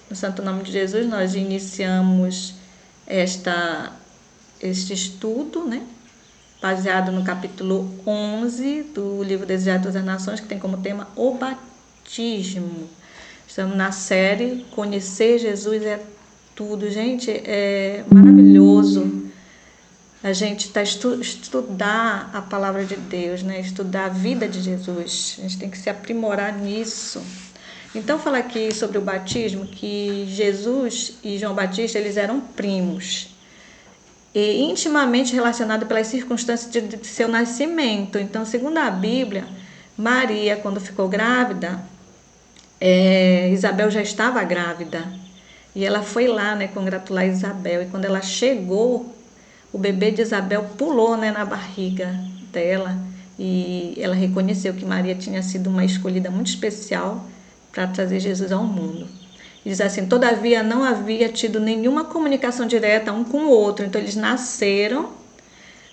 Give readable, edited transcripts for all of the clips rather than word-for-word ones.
No santo nome de Jesus, nós iniciamos este estudo, né? Baseado no capítulo 11 do livro Desejados das Nações, que tem como tema o batismo. Estamos na série Conhecer Jesus é Tudo. Gente, é maravilhoso a gente estudar a palavra de Deus, né? Estudar a vida de Jesus. A gente tem que se aprimorar nisso. Então, falar aqui sobre o batismo, que Jesus e João Batista, eles eram primos e intimamente relacionados pelas circunstâncias de seu nascimento. Então, segundo a Bíblia, Maria, quando ficou grávida, Isabel já estava grávida. E ela foi lá, né, congratular Isabel. E quando ela chegou, o bebê de Isabel pulou, né, na barriga dela. E ela reconheceu que Maria tinha sido uma escolhida muito especial para trazer Jesus ao mundo. E diz assim: todavia não havia tido nenhuma comunicação direta um com o outro. Então eles nasceram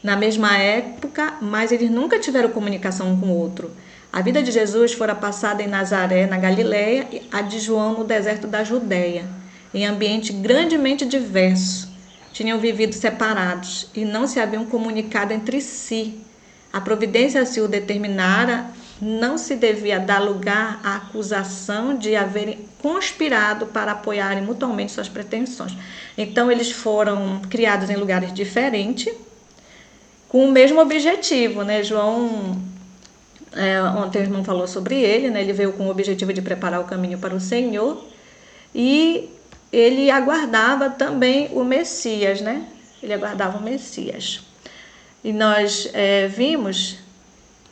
na mesma época, mas eles nunca tiveram comunicação um com o outro. A vida de Jesus fora passada em Nazaré, na Galileia, e a de João no deserto da Judéia, em ambiente grandemente diverso. Tinham vivido separados e não se haviam comunicado entre si. A providência se o determinara, não se devia dar lugar à acusação de haverem conspirado para apoiarem mutuamente suas pretensões. Então, eles foram criados em lugares diferentes, com o mesmo objetivo, né? João, ontem o irmão falou sobre ele, né? Ele veio com o objetivo de preparar o caminho para o Senhor e ele aguardava também o Messias, né? Ele aguardava o Messias. E nós vimos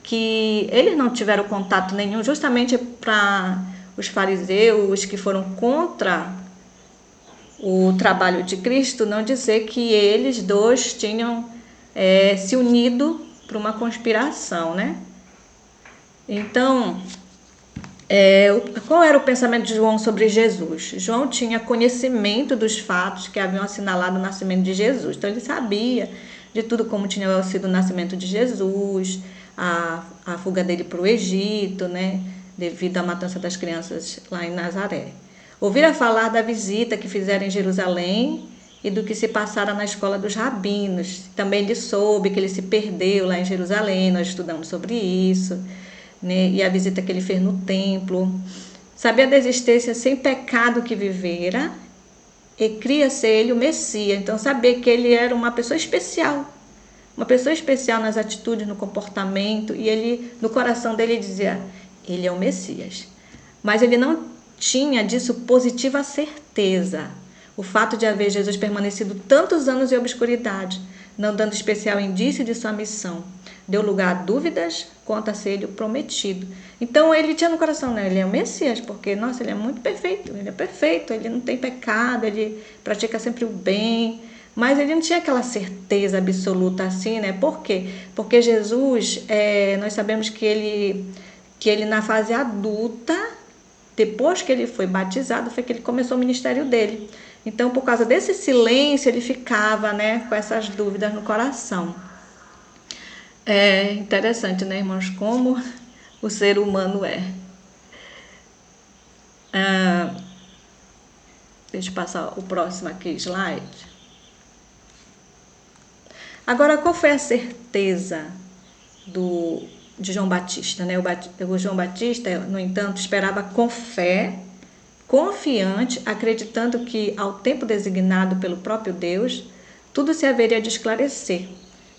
que eles não tiveram contato nenhum, justamente para os fariseus que foram contra o trabalho de Cristo não dizer que eles dois tinham se unido para uma conspiração, né? Então, qual era o pensamento de João sobre Jesus? João tinha conhecimento dos fatos que haviam assinalado o nascimento de Jesus. Então, ele sabia de tudo, como tinha sido o nascimento de Jesus, a fuga dele para o Egito, né? Devido à matança das crianças lá em Nazaré. Ouvira falar da visita que fizeram em Jerusalém e do que se passara na escola dos rabinos. Também ele soube que ele se perdeu lá em Jerusalém, nós estudamos sobre isso, né? E a visita que ele fez no templo. Sabia da existência sem pecado que vivera e cria-se ele o Messias. Então, saber que ele era uma pessoa especial nas atitudes, no comportamento, e ele, no coração dele, dizia: ele é o Messias. Mas ele não tinha disso positiva certeza. O fato de haver Jesus permanecido tantos anos em obscuridade, não dando especial indício de sua missão, deu lugar a dúvidas quanto a ser ele o prometido. Então ele tinha no coração, né? Ele é o Messias, porque, nossa, ele é muito perfeito, ele é perfeito, ele não tem pecado, ele pratica sempre o bem, mas ele não tinha aquela certeza absoluta assim, né? Por quê? Porque Jesus, nós sabemos que ele na fase adulta, depois que ele foi batizado, foi que ele começou o ministério dele. Então, por causa desse silêncio, ele ficava, né, com essas dúvidas no coração. É interessante, né, irmãos, como o ser humano é. Deixa eu passar o próximo aqui, slide. Agora, qual foi a certeza de João Batista, né? O João Batista, no entanto, esperava com fé, confiante, acreditando que, ao tempo designado pelo próprio Deus, tudo se haveria de esclarecer.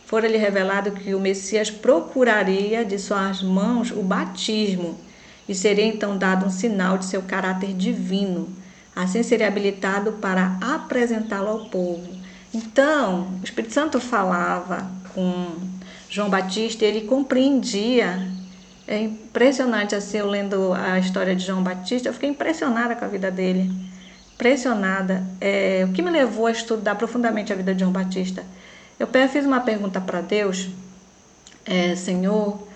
Fora-lhe revelado que o Messias procuraria de suas mãos o batismo e seria então dado um sinal de seu caráter divino. Assim seria habilitado para apresentá-lo ao povo. Então, o Espírito Santo falava com João Batista e ele compreendia. É impressionante, assim, eu lendo a história de João Batista, eu fiquei impressionada com a vida dele. Impressionada. O que me levou a estudar profundamente a vida de João Batista? Eu fiz uma pergunta para Deus, Senhor,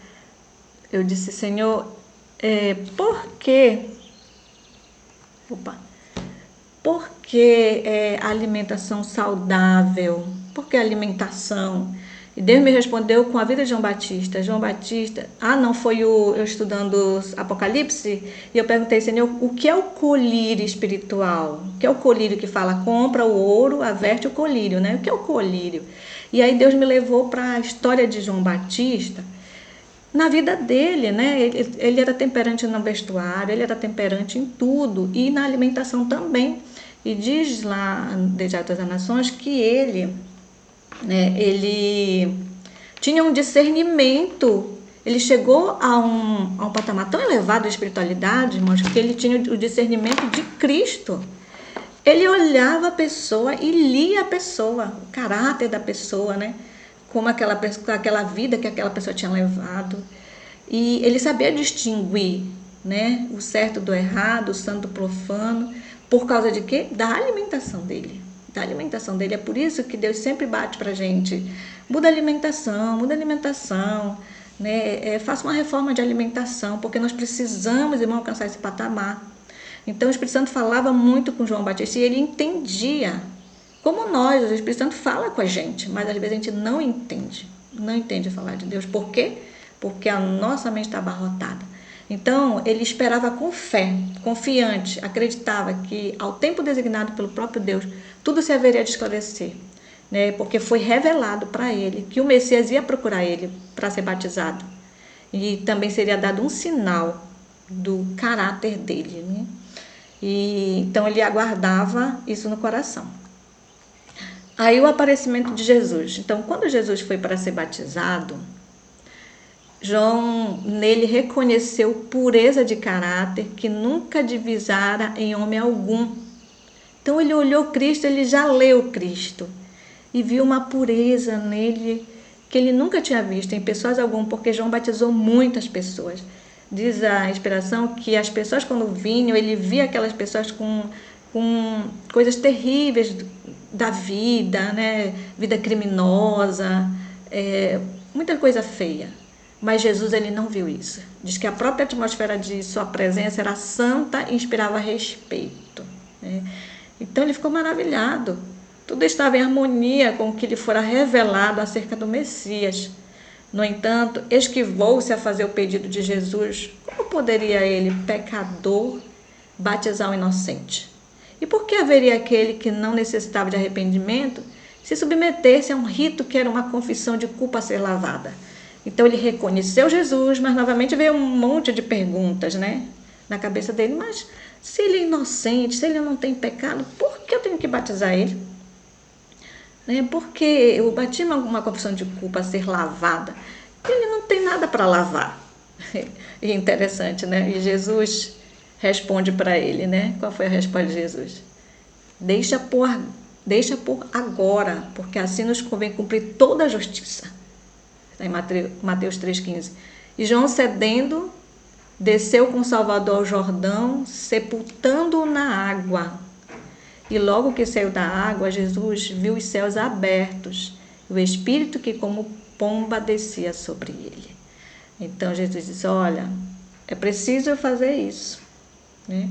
eu disse: Senhor, por que a alimentação saudável? Por que a alimentação E Deus me respondeu com a vida de João Batista. João Batista, não foi eu estudando Apocalipse, e eu perguntei, Senhor, o que é o colírio espiritual? O que é o colírio que fala, compra o ouro, averte o colírio, né? O que é o colírio? E aí Deus me levou para a história de João Batista, na vida dele, né? Ele era temperante no vestuário, ele era temperante em tudo, e na alimentação também. E diz lá, desde as Nações, que ele tinha um discernimento, ele chegou a um patamar tão elevado de espiritualidade, irmãos, que ele tinha o discernimento de Cristo. Ele olhava a pessoa e lia a pessoa, o caráter da pessoa, né? Como aquela vida que aquela pessoa tinha levado. E ele sabia distinguir, né, o certo do errado, o santo do profano, por causa de quê? Da alimentação dele. Da alimentação dele. É por isso que Deus sempre bate pra gente. Muda a alimentação, né? Faça uma reforma de alimentação, porque nós precisamos, irmão, alcançar esse patamar. Então o Espírito Santo falava muito com João Batista e ele entendia. Como nós, o Espírito Santo fala com a gente, mas às vezes a gente não entende falar de Deus. Por quê? Porque a nossa mente está abarrotada. Então, ele esperava com fé, confiante, acreditava que ao tempo designado pelo próprio Deus, tudo se haveria de esclarecer, né? Porque foi revelado para ele que o Messias ia procurar ele para ser batizado. E também seria dado um sinal do caráter dele, né? E então ele aguardava isso no coração. Aí o aparecimento de Jesus. Então, quando Jesus foi para ser batizado, João nele reconheceu pureza de caráter que nunca divisara em homem algum. Então ele olhou Cristo, ele já leu Cristo e viu uma pureza nele que ele nunca tinha visto em pessoas alguma, porque João batizou muitas pessoas. Diz a inspiração que as pessoas quando vinham, ele via aquelas pessoas com coisas terríveis da vida, né? Vida criminosa, muita coisa feia. Mas Jesus ele não viu isso. Diz que a própria atmosfera de sua presença era santa e inspirava respeito, né? Então ele ficou maravilhado. Tudo estava em harmonia com o que lhe fora revelado acerca do Messias. No entanto, esquivou-se a fazer o pedido de Jesus. Como poderia ele, pecador, batizar um inocente? E por que haveria aquele que não necessitava de arrependimento se submetesse a um rito que era uma confissão de culpa a ser lavada? Então ele reconheceu Jesus, mas novamente veio um monte de perguntas, né, na cabeça dele. Mas se ele é inocente, se ele não tem pecado, por que eu tenho que batizar ele? Porque o batismo é uma confissão de culpa a ser lavada. Ele não tem nada para lavar. E interessante, né? E Jesus responde para ele, né? Qual foi a resposta de Jesus? Deixa por agora, porque assim nos convém cumprir toda a justiça. Está em Mateus 3,15. E João, cedendo, desceu com o Salvador ao Jordão, sepultando-o na água. E logo que saiu da água, Jesus viu os céus abertos, e o Espírito que como pomba descia sobre ele. Então Jesus disse, olha, é preciso fazer isso, né?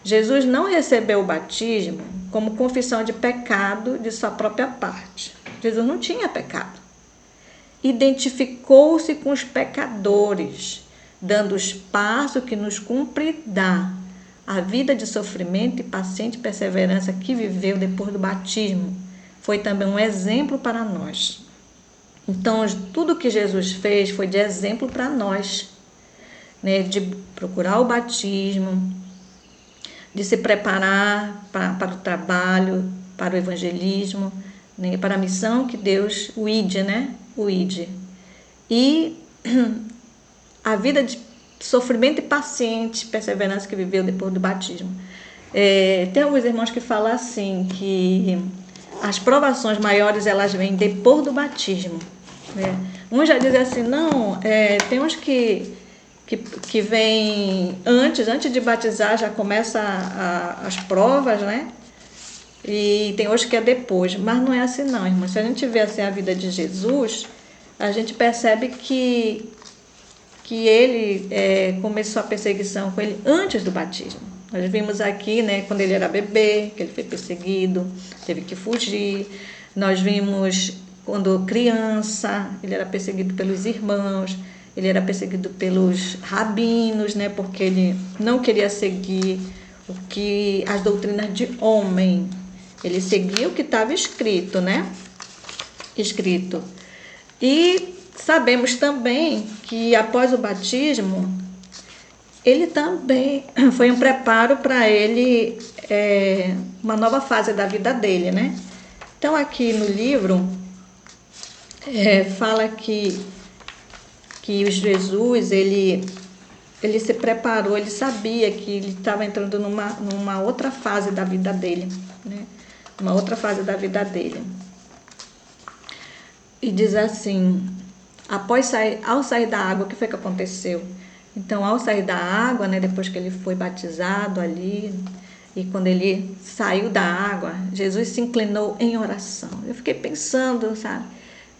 Jesus não recebeu o batismo como confissão de pecado de sua própria parte. Jesus não tinha pecado. Identificou-se com os pecadores, dando os passos que nos cumpre dar. A vida de sofrimento e paciente perseverança que viveu depois do batismo foi também um exemplo para nós. Então, tudo que Jesus fez foi de exemplo para nós, né? De procurar o batismo, de se preparar para o trabalho, para o evangelismo, né? Para a missão que Deus, o ID, né? O ID. E a vida de sofrimento e paciente, perseverança que viveu depois do batismo. Tem alguns irmãos que falam assim, que as provações maiores elas vêm depois do batismo, né? Uns já dizem assim, não, tem uns que vêm antes de batizar, já começa as provas, né? E tem outros que é depois, mas não é assim não, irmãos. Se a gente vê assim a vida de Jesus, a gente percebe que ele começou a perseguição com ele antes do batismo. Nós vimos aqui, né, quando ele era bebê, que ele foi perseguido, teve que fugir. Nós vimos quando criança, ele era perseguido pelos irmãos, ele era perseguido pelos rabinos, né? Porque ele não queria seguir as doutrinas de homem. Ele seguia o que estava escrito, né? Escrito. E sabemos também que após o batismo, ele também foi um preparo para ele, uma nova fase da vida dele, né? Então aqui no livro fala que Jesus, ele se preparou, ele sabia que ele estava entrando numa outra fase da vida dele, né? Uma outra fase da vida dele. E diz assim, ao sair da água, o que foi que aconteceu? Então, ao sair da água, né, depois que ele foi batizado ali, e quando ele saiu da água, Jesus se inclinou em oração. Eu fiquei pensando, sabe,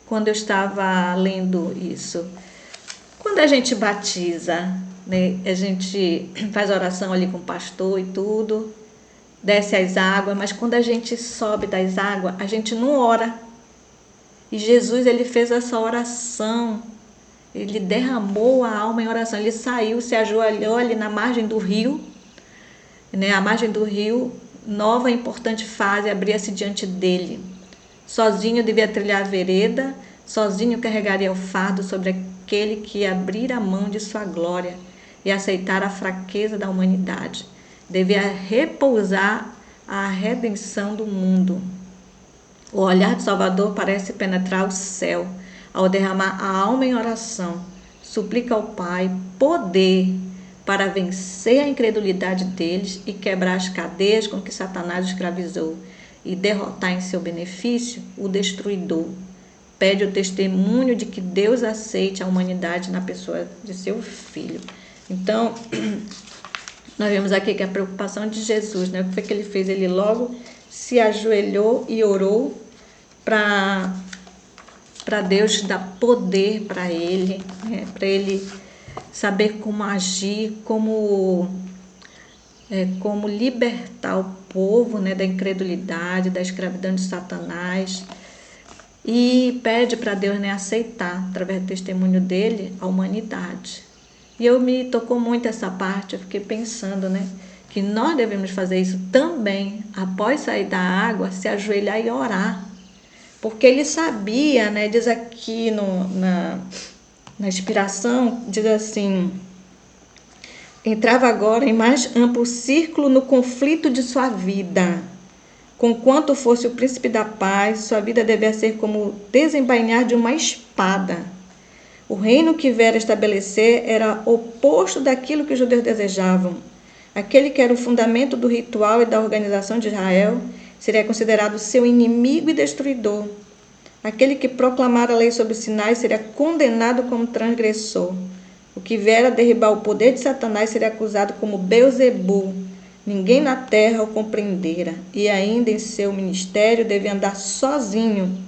quando eu estava lendo isso. Quando a gente batiza, né, a gente faz oração ali com o pastor e tudo, desce as águas, mas quando a gente sobe das águas, a gente não ora. E Jesus, ele fez essa oração, ele derramou a alma em oração, ele saiu, se ajoelhou ali na margem do rio, né? A margem do rio, nova e importante fase abria-se diante dele. Sozinho devia trilhar a vereda, sozinho carregaria o fardo sobre aquele que abrir a mão de sua glória e aceitar a fraqueza da humanidade. Devia repousar a redenção do mundo. O olhar do Salvador parece penetrar o céu. Ao derramar a alma em oração, suplica ao Pai poder para vencer a incredulidade deles e quebrar as cadeias com que Satanás escravizou e derrotar em seu benefício o destruidor. Pede o testemunho de que Deus aceite a humanidade na pessoa de seu Filho. Então, nós vemos aqui que a preocupação de Jesus, né? O que foi que ele fez? Ele logo se ajoelhou e orou para Deus dar poder para ele, né? Para ele saber como agir, como libertar o povo, né, da incredulidade, da escravidão de Satanás. E pede para Deus, né, aceitar, através do testemunho dele, a humanidade. E me tocou muito essa parte, eu fiquei pensando, né, que nós devemos fazer isso também, após sair da água, se ajoelhar e orar. Porque ele sabia, né, diz aqui na inspiração, diz assim, entrava agora em mais amplo círculo no conflito de sua vida. Conquanto fosse o príncipe da paz, sua vida devia ser como o desembainhar de uma espada. O reino que viera estabelecer era oposto daquilo que os judeus desejavam. Aquele que era o fundamento do ritual e da organização de Israel seria considerado seu inimigo e destruidor. Aquele que proclamara a lei sobre os sinais seria condenado como transgressor. O que viera derribar o poder de Satanás seria acusado como Beelzebu. Ninguém na terra o compreendera, e ainda em seu ministério devia andar sozinho.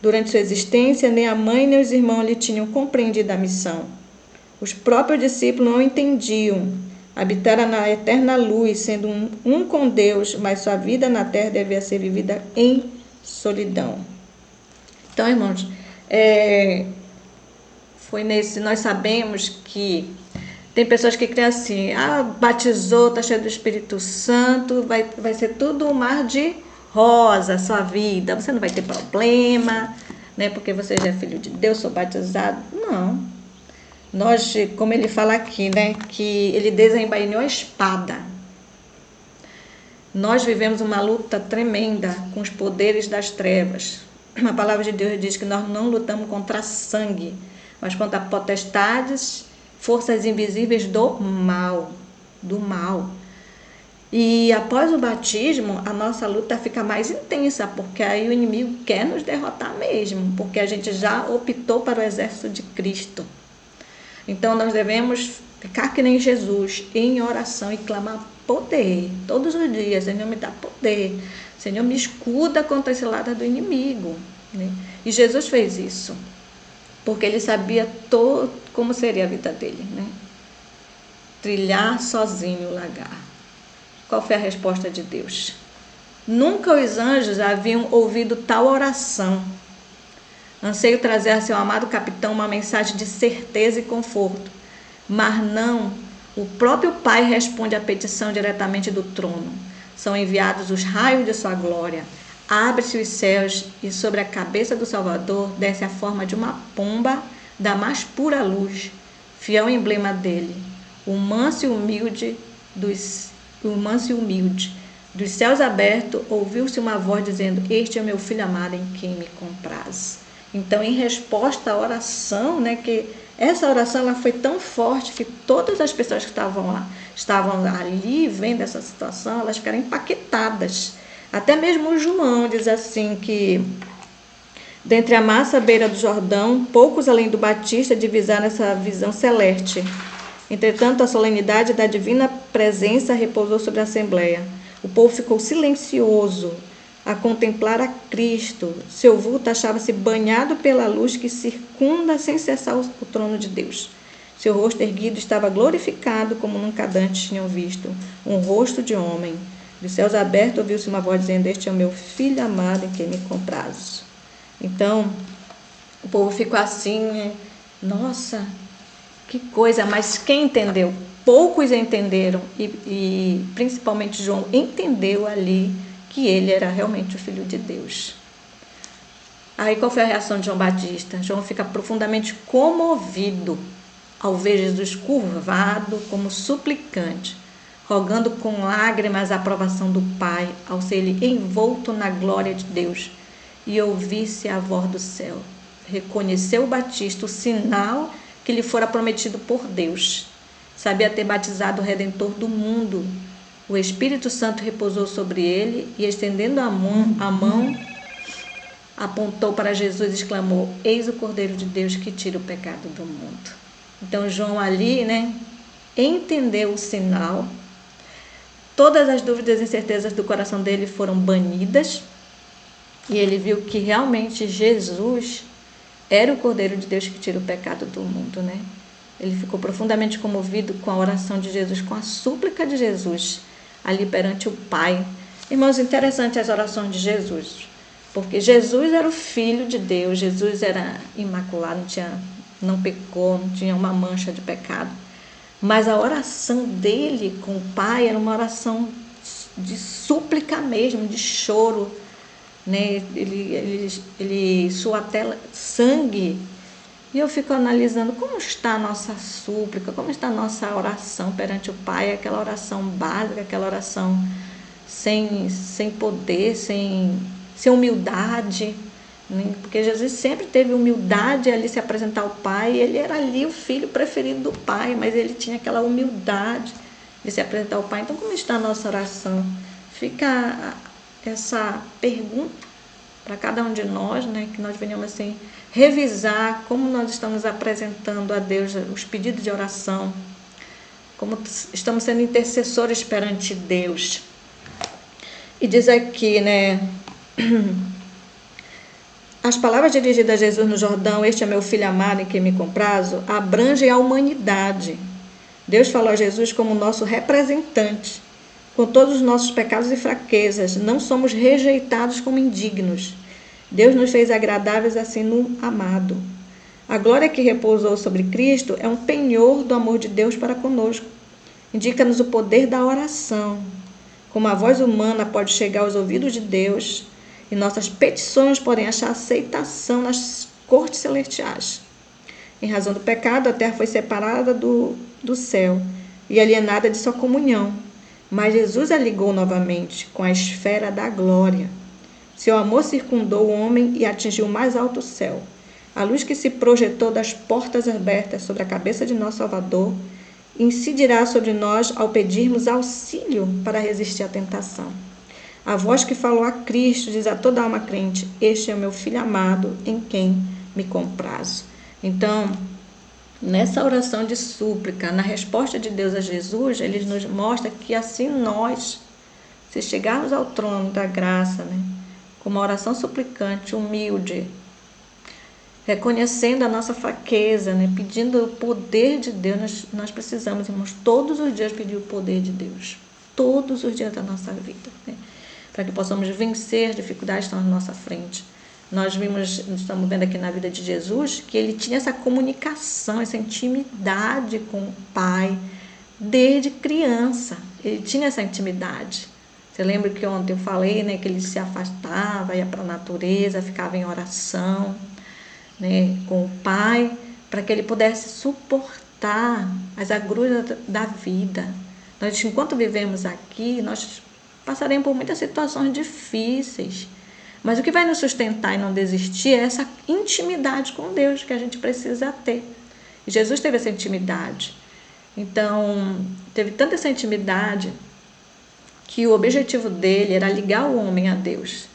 Durante sua existência, nem a mãe nem os irmãos lhe tinham compreendido a missão. Os próprios discípulos não entendiam. Habitara na eterna luz, sendo um com Deus, mas sua vida na terra devia ser vivida em solidão. Então, irmãos, foi nesse, nós sabemos que tem pessoas que creem assim, batizou, está cheio do Espírito Santo, vai ser tudo um mar de rosa a sua vida, você não vai ter problema, né, porque você já é filho de Deus, sou batizado. Não. Nós, como ele fala aqui, né, que ele desembainhou a espada. Nós vivemos uma luta tremenda com os poderes das trevas. A palavra de Deus diz que nós não lutamos contra sangue, mas contra potestades, forças invisíveis do mal. E após o batismo, a nossa luta fica mais intensa, porque aí o inimigo quer nos derrotar mesmo, porque a gente já optou para o exército de Cristo. Então nós devemos ficar que nem Jesus, em oração e clamar poder, todos os dias. Senhor, me dá poder, Senhor, me escuda contra esse lado do inimigo, né? E Jesus fez isso, porque ele sabia como seria a vida dele, né? Trilhar sozinho o lagar. Qual foi a resposta de Deus? Nunca os anjos haviam ouvido tal oração. Anseio trazer a seu amado capitão uma mensagem de certeza e conforto. Mas não, o próprio Pai responde à petição diretamente do trono. São enviados os raios de sua glória. Abre-se os céus e sobre a cabeça do Salvador desce a forma de uma pomba da mais pura luz, fiel emblema dele, o manso e humilde dos céus abertos, ouviu-se uma voz dizendo: este é meu filho amado em quem me compraz. Então, em resposta à oração, que essa oração ela foi tão forte que todas as pessoas que estavam ali vendo essa situação, elas ficaram impactadas. Até mesmo João diz assim que dentre a massa à beira do Jordão, poucos além do Batista divisaram essa visão celeste. Entretanto, a solenidade da divina presença repousou sobre a Assembleia. O povo ficou silencioso a contemplar a Cristo. Seu vulto achava-se banhado pela luz que circunda sem cessar o trono de Deus. Seu rosto erguido estava glorificado como nunca antes tinham visto, um rosto de homem. Dos céus abertos ouviu-se uma voz dizendo: este é o meu filho amado em quem me comprazo. Então, o povo ficou assim, nossa, que coisa, mas quem entendeu? Poucos entenderam e principalmente João entendeu ali que ele era realmente o Filho de Deus. Aí qual foi a reação de João Batista? João fica profundamente comovido ao ver Jesus curvado como suplicante, rogando com lágrimas a aprovação do Pai, ao ser ele envolto na glória de Deus, e ouvisse a voz do céu. Reconheceu o Batista o sinal que lhe fora prometido por Deus. Sabia ter batizado o Redentor do mundo. O Espírito Santo repousou sobre ele e, estendendo a mão, apontou para Jesus e exclamou: eis o Cordeiro de Deus que tira o pecado do mundo. Então João ali, entendeu o sinal. Todas as dúvidas e incertezas do coração dele foram banidas e ele viu que realmente Jesus era o Cordeiro de Deus que tira o pecado do mundo, Ele ficou profundamente comovido com a oração de Jesus, com a súplica de Jesus ali perante o Pai. Irmãos, interessante as orações de Jesus, porque Jesus era o Filho de Deus, Jesus era imaculado, não pecou, não tinha uma mancha de pecado, mas a oração dele com o Pai era uma oração de súplica mesmo, de choro, ele suou até sangue. E eu fico analisando como está a nossa súplica, como está a nossa oração perante o Pai, aquela oração básica, aquela oração sem poder, sem humildade, porque Jesus sempre teve humildade ali se apresentar ao Pai, ele era ali o filho preferido do Pai, mas ele tinha aquela humildade de se apresentar ao Pai. Então, como está a nossa oração? Fica essa pergunta para cada um de nós, que nós venhamos assim revisar como nós estamos apresentando a Deus os pedidos de oração, como estamos sendo intercessores perante Deus. E diz aqui, as palavras dirigidas a Jesus no Jordão: este é meu filho amado em quem me comprazo, abrangem a humanidade. Deus falou a Jesus como nosso representante. Com todos os nossos pecados e fraquezas, não somos rejeitados como indignos. Deus nos fez agradáveis assim no amado. A glória que repousou sobre Cristo é um penhor do amor de Deus para conosco. Indica-nos o poder da oração. Como a voz humana pode chegar aos ouvidos de Deus e nossas petições podem achar aceitação nas cortes celestiais. Em razão do pecado, a terra foi separada do céu e alienada de sua comunhão. Mas Jesus a ligou novamente com a esfera da glória. Seu amor circundou o homem e atingiu o mais alto céu. A luz que se projetou das portas abertas sobre a cabeça de nosso Salvador incidirá sobre nós ao pedirmos auxílio para resistir à tentação. A voz que falou a Cristo diz a toda alma crente: este é o meu filho amado em quem me comprazo. Então, nessa oração de súplica, na resposta de Deus a Jesus, ele nos mostra que assim nós, se chegarmos ao trono da graça, com uma oração suplicante, humilde, reconhecendo a nossa fraqueza, pedindo o poder de Deus, nós precisamos, irmãos, todos os dias pedir o poder de Deus, todos os dias da nossa vida, para que possamos vencer as dificuldades que estão na nossa frente. nós estamos vendo aqui na vida de Jesus, que ele tinha essa comunicação, essa intimidade com o Pai desde criança. Ele tinha essa intimidade. Você lembra que ontem eu falei, né, que ele se afastava, ia para a natureza, ficava em oração, né, com o Pai, para que ele pudesse suportar as agruras da vida. Nós, enquanto vivemos aqui, nós passaremos por muitas situações difíceis, mas o que vai nos sustentar e não desistir é essa intimidade com Deus que a gente precisa ter. E Jesus teve essa intimidade. Então, teve tanta essa intimidade que o objetivo dele era ligar o homem a Deus.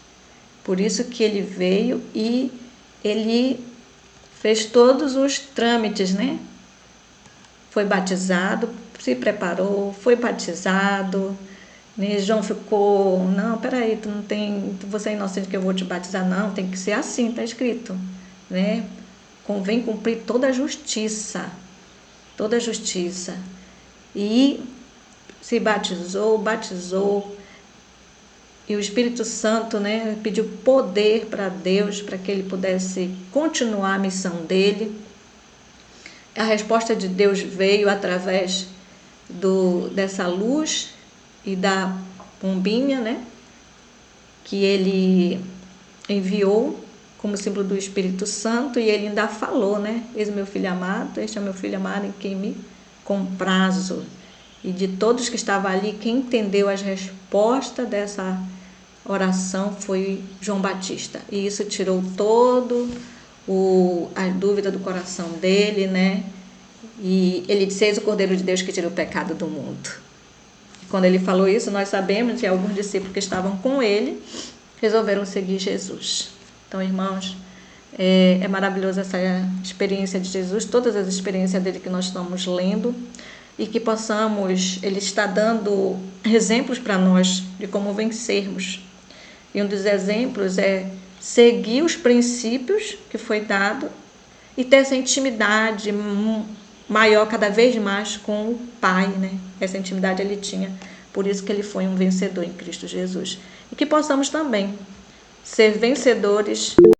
Por isso que ele veio e ele fez todos os trâmites, né? Foi batizado, se preparou, foi batizado, né? João ficou, não, peraí, você é inocente que eu vou te batizar, não, tem que ser assim, está escrito, né? Convém cumprir toda a justiça, e se batizou, e o Espírito Santo, né, pediu poder para Deus, para que ele pudesse continuar a missão dele. A resposta de Deus veio através dessa luz e da pombinha, né, que ele enviou como símbolo do Espírito Santo, e ele ainda falou, né, eis meu filho amado, este é meu filho amado em quem me comprazo. E de todos que estavam ali, quem entendeu as respostas dessa oração foi João Batista. E isso tirou a dúvida do coração dele, né? E ele disse, eis o Cordeiro de Deus que tira o pecado do mundo. E quando ele falou isso, nós sabemos que alguns discípulos que estavam com ele resolveram seguir Jesus. Então, irmãos, é maravilhoso essa experiência de Jesus, todas as experiências dele que nós estamos lendo, e que ele está dando exemplos para nós de como vencermos. E um dos exemplos é seguir os princípios que foi dado e ter essa intimidade maior cada vez mais com o Pai, né? Essa intimidade ele tinha, por isso que ele foi um vencedor em Cristo Jesus. E que possamos também ser vencedores